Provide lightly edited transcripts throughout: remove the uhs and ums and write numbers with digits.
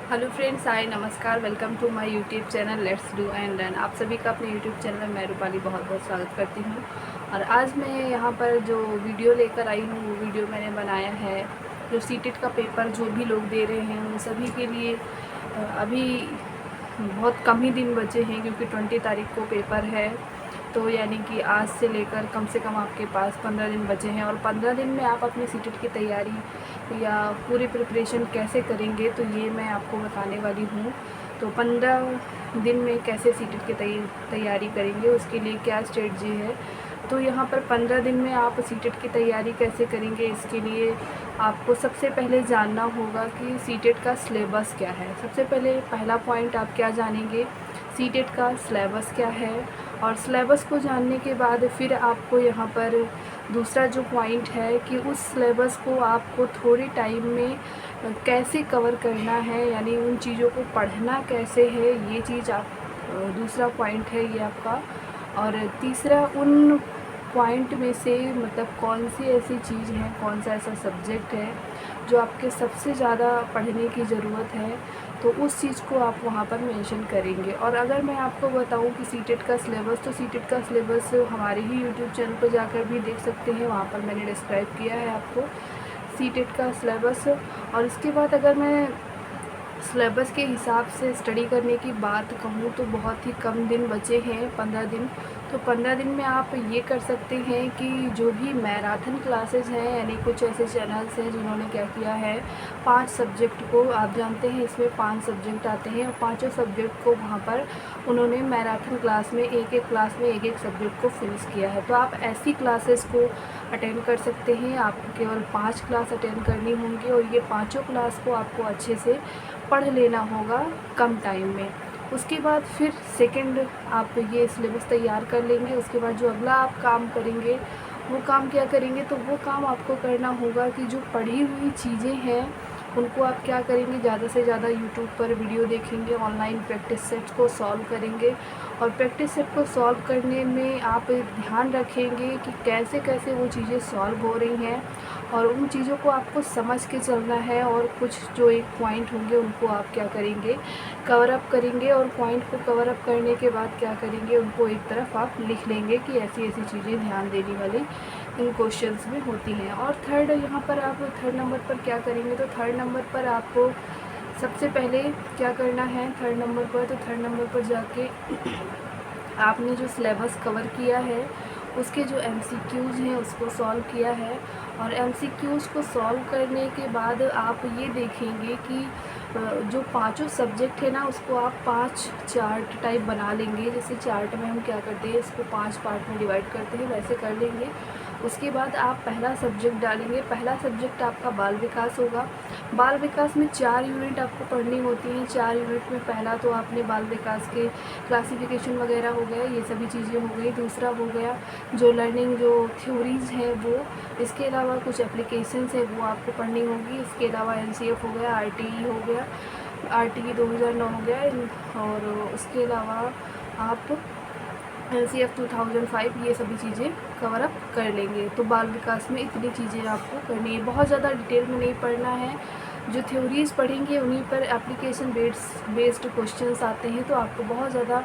Hello friends, hi, नमस्कार, welcome to my YouTube channel let's do and learn. आप सभी का अपने यूट्यूब चैनल में मैं रूपाली बहुत बहुत स्वागत करती हूँ। और आज मैं यहाँ पर जो वीडियो लेकर आई हूँ वो वीडियो मैंने बनाया है जो सीटेट का पेपर जो भी लोग दे रहे हैं उन सभी के लिए। अभी बहुत कम ही दिन बचे हैं क्योंकि 20 तारीख को पेपर है। तो यानी कि आज से लेकर कम से कम आपके पास 15 दिन बचे हैं और 15 दिन में आप अपनी सीटेट की तैयारी या पूरी प्रिपरेशन कैसे करेंगे तो ये मैं आपको बताने वाली हूँ। तो 15 दिन में कैसे सीटेट की तैयारी करेंगे, उसके लिए क्या स्ट्रेटजी है। तो यहाँ पर 15 दिन में आप सीटेट की तैयारी कैसे करेंगे, इसके लिए आपको सबसे पहले जानना होगा कि सीटेट का सिलेबस क्या है। सबसे पहले पहला पॉइंट आप क्या जानेंगे, सीटेट का सिलेबस क्या है। और सिलेबस को जानने के बाद फिर आपको यहाँ पर दूसरा जो पॉइंट है कि उस सिलेबस को आपको थोड़े टाइम में कैसे कवर करना है, यानी उन चीज़ों को पढ़ना कैसे है, ये चीज़ आप दूसरा पॉइंट है ये आपका। और तीसरा उन पॉइंट में से मतलब कौन सी ऐसी चीज़ है, कौन सा ऐसा सब्जेक्ट है जो आपके सबसे ज़्यादा पढ़ने की ज़रूरत है, तो उस चीज़ को आप वहाँ पर मेंशन करेंगे। और अगर मैं आपको बताऊँ कि सीटेट का सिलेबस, तो सीटेट का सिलेबस हमारे ही यूट्यूब चैनल पर जाकर भी देख सकते हैं, वहाँ पर मैंने डिस्क्राइब किया है आपको सीटेट का सिलेबस। और इसके बाद अगर मैं सिलेबस के हिसाब से स्टडी करने की बात कहूँ तो बहुत ही कम दिन बचे हैं, 15 दिन। तो 15 दिन में आप ये कर सकते हैं कि जो भी मैराथन क्लासेस हैं, यानी कुछ ऐसे चैनल्स हैं जिन्होंने क्या किया है, 5 सब्जेक्ट को, आप जानते हैं इसमें 5 सब्जेक्ट आते हैं और पाँचों सब्जेक्ट को वहाँ पर उन्होंने मैराथन क्लास में एक एक क्लास में एक एक सब्जेक्ट को फिनिश किया है। तो आप ऐसी क्लासेस को अटेंड कर सकते हैं। आपको केवल 5 क्लास अटेंड करनी होंगी और ये पाँचों क्लास को आपको अच्छे से पढ़ लेना होगा कम टाइम में। उसके बाद फिर सेकंड आप ये सिलेबस तैयार कर लेंगे। उसके बाद जो अगला आप काम करेंगे वो काम क्या करेंगे, तो वो काम आपको करना होगा कि जो पढ़ी हुई चीज़ें हैं उनको आप क्या करेंगे, ज़्यादा से ज़्यादा यूट्यूब पर वीडियो देखेंगे, ऑनलाइन प्रैक्टिस सेट्स को सॉल्व करेंगे। और प्रैक्टिस सेट को सॉल्व करने में आप ध्यान रखेंगे कि कैसे कैसे वो चीज़ें सॉल्व हो रही हैं और उन चीज़ों को आपको समझ के चलना है। और कुछ जो एक पॉइंट होंगे उनको आप क्या करेंगे, कवर अप करेंगे। और पॉइंट को कवर अप करने के बाद क्या करेंगे, उनको एक तरफ आप लिख लेंगे कि ऐसी ऐसी चीज़ें ध्यान देने वाली इन क्वेश्चंस में होती हैं। और थर्ड, यहाँ पर आप थर्ड नंबर पर क्या करेंगे, तो थर्ड नंबर पर आपको सबसे पहले क्या करना है, थर्ड नंबर पर, तो थर्ड नंबर पर जाके आपने जो सिलेबस कवर किया है उसके जो एमसीक्यूज़ हैं उसको सॉल्व किया है। और एमसीक्यूज़ को सॉल्व करने के बाद आप ये देखेंगे कि जो पांचों सब्जेक्ट है ना उसको आप 5 चार्ट टाइप बना लेंगे। जैसे चार्ट में हम क्या करते हैं, इसको 5 पार्ट में डिवाइड करते हैं, वैसे कर लेंगे। उसके बाद आप पहला सब्जेक्ट डालेंगे। पहला सब्जेक्ट आपका बाल विकास होगा। बाल विकास में 4 यूनिट आपको पढ़नी होती हैं। 4 यूनिट में पहला तो आपने बाल विकास के क्लासिफिकेशन वगैरह हो गए, ये सभी चीज़ें हो गई। दूसरा हो गया जो लर्निंग जो थ्योरीज़ हैं वो। इसके अलावा कुछ एप्लीकेशंस है वो आपको पढ़नी होगी। इसके अलावा एनसीएफ हो गया, आरटीई हो गया, आरटीई 2009 हो गया। और उसके अलावा आप एनसीएफ 2005, ये सभी चीज़ें कवर अप कर लेंगे। तो बाल विकास में इतनी चीज़ें आपको करनी है, बहुत ज़्यादा डिटेल में नहीं पढ़ना है। जो थ्योरीज़ पढ़ेंगे उन्हीं पर एप्लीकेशन बेस्ड क्वेश्चंस आते हैं, तो आपको बहुत ज़्यादा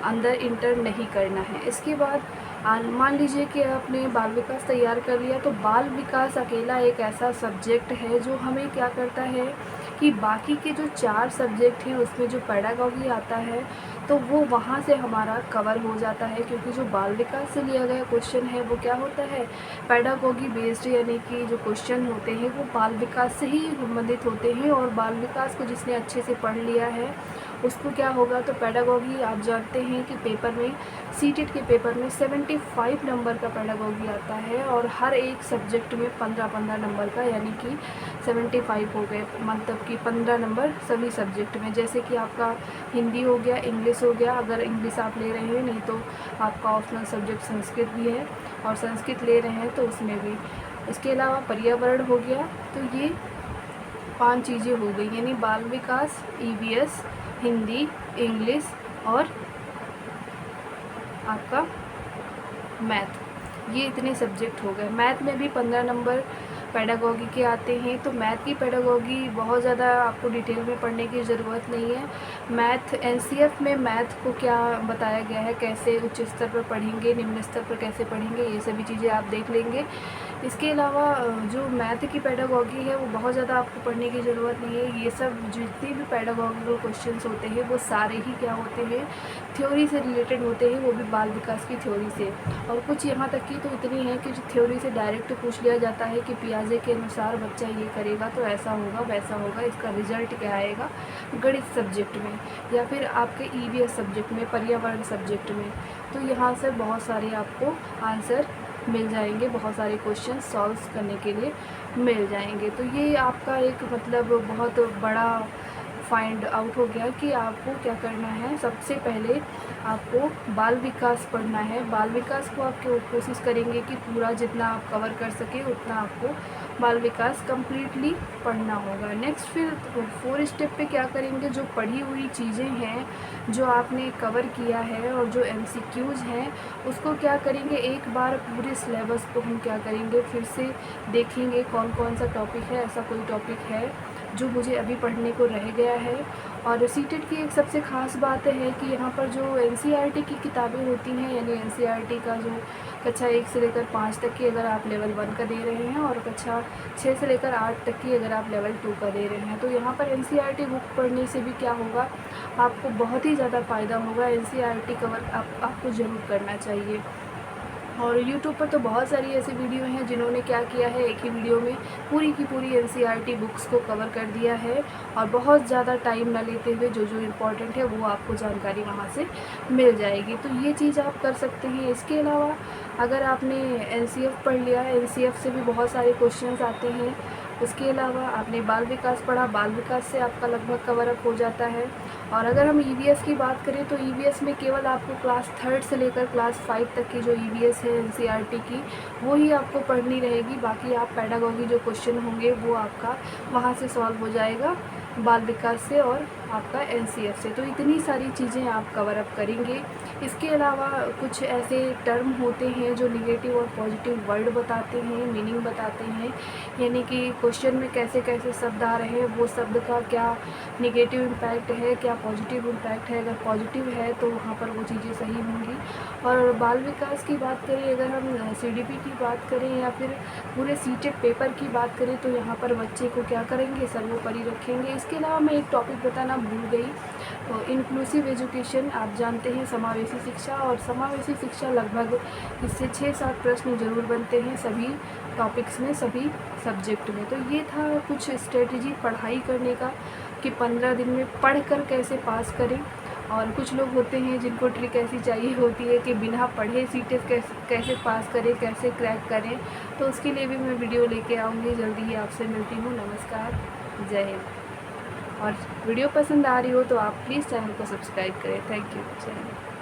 अंदर इंटर नहीं करना है। इसके बाद मान लीजिए कि आपने बाल विकास तैयार कर लिया, तो बाल विकास अकेला एक ऐसा सब्जेक्ट है जो हमें क्या करता है कि बाकी के जो 4 सब्जेक्ट हैं उसमें जो पेडागॉजी आता है तो वो वहाँ से हमारा कवर हो जाता है। क्योंकि जो बाल विकास से लिया गया क्वेश्चन है वो क्या होता है, पेडागॉजी बेस्ड, यानी कि जो क्वेश्चन होते हैं वो बाल विकास से ही संबंधित होते हैं। और बाल विकास को जिसने अच्छे से पढ़ लिया है उसको क्या होगा, तो पेडागॉजी आप जानते हैं कि पेपर में, सीटेट के पेपर में 75 नंबर का पेडागॉजी आता है और हर एक सब्जेक्ट में 15-15 नंबर का, यानी कि 75 हो गए, मतलब कि 15 नंबर सभी सब्जेक्ट में। जैसे कि आपका हिंदी हो गया, इंग्लिश हो गया, अगर इंग्लिश आप ले रहे हैं, नहीं तो आपका ऑप्शनल सब्जेक्ट संस्कृत भी है और संस्कृत ले रहे हैं तो उसमें भी। इसके अलावा पर्यावरण हो गया। तो ये 5 चीज़ें हो गई, यानी बाल विकास, ईवीएस, हिंदी, इंग्लिश और आपका मैथ, ये इतने सब्जेक्ट हो गए। मैथ में भी 15 नंबर पेडागॉजी के आते हैं। तो मैथ की पेडागॉजी बहुत ज़्यादा आपको डिटेल में पढ़ने की ज़रूरत नहीं है। मैथ एनसीएफ में मैथ को क्या बताया गया है, कैसे उच्च स्तर पर पढ़ेंगे, निम्न स्तर पर कैसे पढ़ेंगे, ये सभी चीज़ें आप देख लेंगे। इसके अलावा जो मैथ की पेडागॉजी है वो बहुत ज़्यादा आपको पढ़ने की ज़रूरत नहीं है। ये सब जितने भी पेडागॉजिकल क्वेश्चंस होते हैं वो सारे ही क्या होते हैं, थ्योरी से रिलेटेड होते हैं, वो भी बाल विकास की थ्योरी से। और कुछ यहाँ तक की तो इतनी है कि जो थ्योरी से डायरेक्ट पूछ लिया जाता है कि पियाजे के अनुसार बच्चा ये करेगा तो ऐसा होगा वैसा होगा, इसका रिजल्ट क्या आएगा गणित सब्जेक्ट में या फिर आपके ईवीएस सब्जेक्ट में, पर्यावरण सब्जेक्ट में। तो यहाँ से बहुत सारे आपको आंसर मिल जाएंगे, बहुत सारे क्वेश्चन सॉल्व करने के लिए मिल जाएंगे। तो ये आपका एक मतलब बहुत बड़ा फाइंड आउट हो गया कि आपको क्या करना है। सबसे पहले आपको बाल विकास पढ़ना है। बाल विकास को आप कोशिश करेंगे कि पूरा जितना आप कवर कर सके उतना आपको बाल विकास कम्प्लीटली पढ़ना होगा। नेक्स्ट फिर 4 स्टेप पे क्या करेंगे, जो पढ़ी हुई चीज़ें हैं, जो आपने कवर किया है और जो MCQs हैं उसको क्या करेंगे, एक बार पूरे सिलेबस को हम क्या करेंगे फिर से देखेंगे कौन कौन सा टॉपिक है, ऐसा कोई टॉपिक है जो मुझे अभी पढ़ने को रह गया है। और सीटेट की एक सबसे ख़ास बात है कि यहाँ पर जो NCERT की किताबें होती हैं, यानी NCERT का जो कक्षा 1 से लेकर 5 तक की अगर आप लेवल 1 का दे रहे हैं और कक्षा 6 से लेकर 8 तक की अगर आप लेवल 2 का दे रहे हैं, तो यहाँ पर NCERT बुक पढ़ने से भी क्या होगा, आपको बहुत ही ज़्यादा फ़ायदा होगा। NCERT कवर आपको ज़रूर करना चाहिए। और यूट्यूब पर तो बहुत सारी ऐसी वीडियो हैं जिन्होंने क्या किया है, एक ही वीडियो में पूरी की पूरी NCERT बुक्स को कवर कर दिया है और बहुत ज़्यादा टाइम ना लेते हुए जो जो इम्पोर्टेंट है वो आपको जानकारी वहाँ से मिल जाएगी। तो ये चीज़ आप कर सकते हैं। इसके अलावा अगर आपने NCF पढ़ लिया है, NCF से भी बहुत सारे क्वेश्चंस आते हैं। उसके अलावा आपने बाल विकास पढ़ा, बाल विकास से आपका लगभग कवर अप हो जाता है। और अगर हम EVS की बात करें तो EVS में केवल आपको क्लास 3 से लेकर क्लास 5 तक की जो EVS है NCERT की, वो ही आपको पढ़नी रहेगी। बाकी आप पेडागॉजी जो क्वेश्चन होंगे वो आपका वहाँ से सॉल्व हो जाएगा बाल विकास से और आपका NCF से। तो इतनी सारी चीज़ें आप कवर अप करेंगे। इसके अलावा कुछ ऐसे टर्म होते हैं जो निगेटिव और पॉजिटिव वर्ड बताते हैं, मीनिंग बताते हैं, यानी कि क्वेश्चन में कैसे कैसे शब्द आ रहे हैं, वो शब्द का क्या निगेटिव इम्पैक्ट है, क्या पॉजिटिव इम्पैक्ट है। अगर पॉजिटिव है तो वहाँ पर वो चीज़ें सही होंगी। और बाल विकास की बात करें, अगर हम CDP की बात करें या फिर पूरे सीटेट पेपर की बात करें, तो यहाँ पर बच्चे को क्या करेंगे, सर्वोपरि रखेंगे। इसके अलावा मैं एक टॉपिक बताना भूल गई, तो इंक्लूसिव एजुकेशन, आप जानते हैं समावेशी शिक्षा, और समावेशी शिक्षा लगभग इससे 6-7 प्रश्न ज़रूर बनते हैं सभी टॉपिक्स में, सभी सब्जेक्ट में। तो ये था कुछ स्ट्रेटजी पढ़ाई करने का कि 15 दिन में पढ़कर कैसे पास करें। और कुछ लोग होते हैं जिनको ट्रिक ऐसी चाहिए होती है कि बिना पढ़े सीटेट कैसे पास करें, कैसे क्रैक करें। तो उसके लिए भी मैं वीडियो लेके आऊँगी, जल्दी ही आपसे मिलती हूँ। नमस्कार, जय हिंद। और वीडियो पसंद आ रही हो तो आप प्लीज़ चैनल को सब्सक्राइब करें। Thank you. जय हिंद।